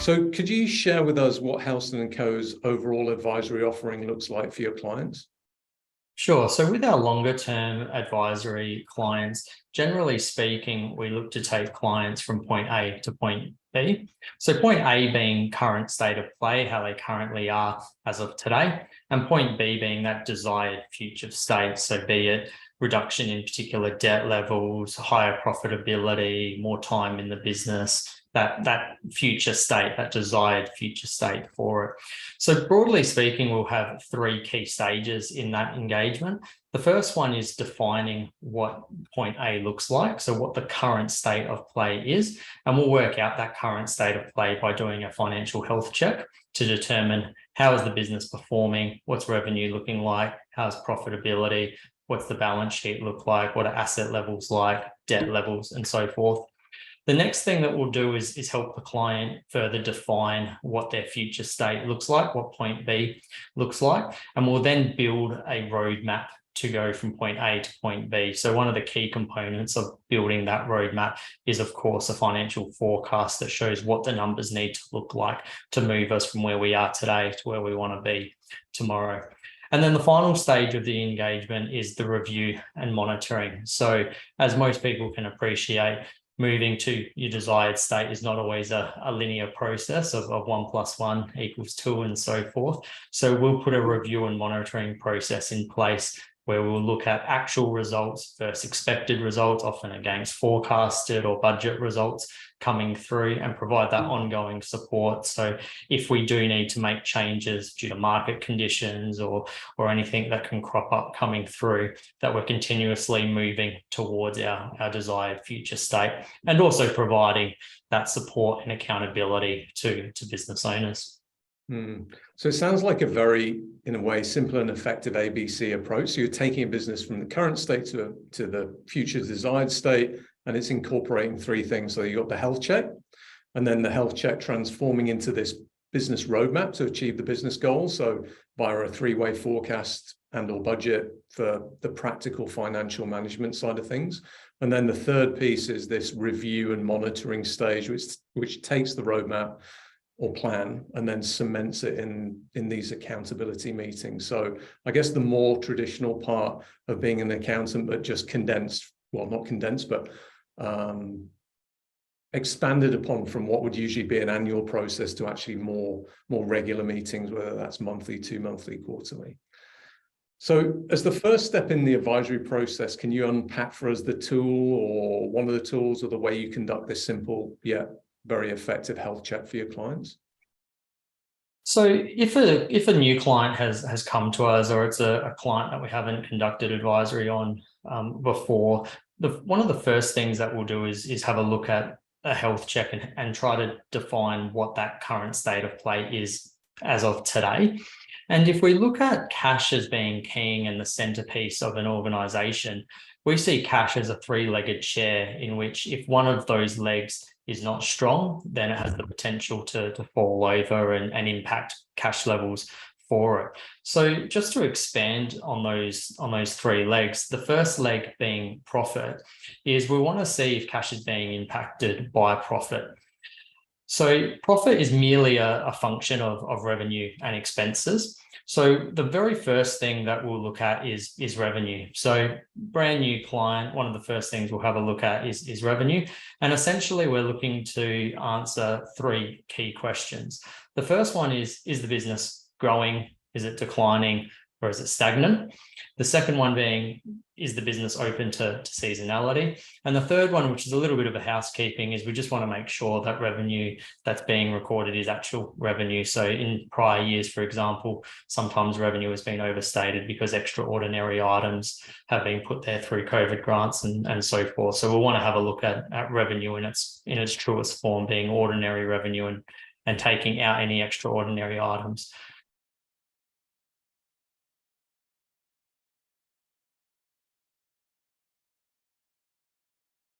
So could you share with us what Hailston Co's overall advisory offering looks like for your clients? Sure. So with our longer term advisory clients, generally speaking, we look to take clients from point A to point B. So point A being current state of play, how they currently are as of today, and point B being that desired future state. So be it reduction in particular debt levels, higher profitability, more time in the business, that future state, that desired future state for it. So broadly speaking, we'll have three key stages in that engagement. The first one is defining what point A looks like, so what the current state of play is, and we'll work out that current state of play by doing a financial health check to determine how is the business performing, what's revenue looking like, how's profitability, what's the balance sheet look like, what are asset levels like, debt levels, and so forth. The next thing that we'll do is help the client further define what their future state looks like, what point B looks like, and we'll then build a roadmap to go from point A to point B. So one of the key components of building that roadmap is, of course, a financial forecast that shows what the numbers need to look like to move us from where we are today to where we want to be tomorrow. And then the final stage of the engagement is the review and monitoring. So as most people can appreciate, moving to your desired state is not always a linear process of 1 + 1 = 2 and so forth. So we'll put a review and monitoring process in place where we'll look at actual results versus expected results, often against forecasted or budget results coming through, and provide that ongoing support. So if we do need to make changes due to market conditions or anything that can crop up coming through, that we're continuously moving towards our desired future state, and also providing that support and accountability to business owners. So it sounds like a very, in a way, simple and effective ABC approach. So you're taking a business from the current state to the future desired state, and it's incorporating three things. So you've got the health check, and then the health check transforming into this business roadmap to achieve the business goals. So via a three-way forecast and or budget for the practical financial management side of things. And then the third piece is this review and monitoring stage, which takes the roadmap or plan and then cements it in these accountability meetings. So I guess the more traditional part of being an accountant, but just condensed, well, not condensed, but expanded upon from what would usually be an annual process to actually more regular meetings, whether that's monthly, 2 monthly, quarterly. So as the first step in the advisory process, can you unpack for us the tool or one of the tools or the way you conduct this simple yet very effective health check for your clients? So if a new client has come to us, or it's a client that we haven't conducted advisory on before, one of the first things that we'll do is have a look at a health check and try to define what that current state of play is as of today. And if we look at cash as being king and the centerpiece of an organization, we see cash as a three-legged chair in which if one of those legs is not strong, then it has the potential to fall over and impact cash levels for it. So just to expand on those three legs, the first leg being profit is we want to see if cash is being impacted by profit. So profit is merely a function of revenue and expenses. So the very first thing that we'll look at is revenue. So brand new client, one of the first things we'll have a look at is revenue. And essentially we're looking to answer three key questions. The first one is the business growing? Is it declining? Or is it stagnant? The second one being, is the business open to seasonality? And the third one, which is a little bit of a housekeeping, is we just want to make sure that revenue that's being recorded is actual revenue. So in prior years, for example, sometimes revenue has been overstated because extraordinary items have been put there through COVID grants and so forth. So we'll want to have a look at revenue in its truest form, being ordinary revenue and taking out any extraordinary items.